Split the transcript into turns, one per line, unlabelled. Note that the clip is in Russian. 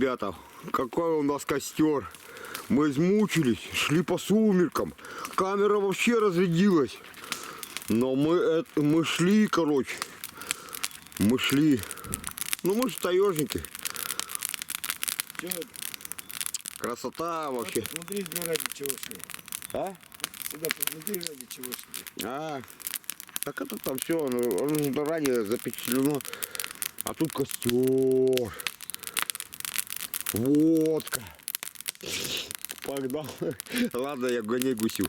Ребята, какой у нас костер. Мы измучились, шли по сумеркам. Камера вообще разрядилась. Но мы шли, короче. Мы шли. Ну мы же таежники. Красота вообще.
Смотри, ради чего шли.
А?
Сюда посмотри, ради чего шли.
А, так это там все, оно ранее запечатлено. А тут костер. Водка. Погнал. Ладно, я гоняй гусю.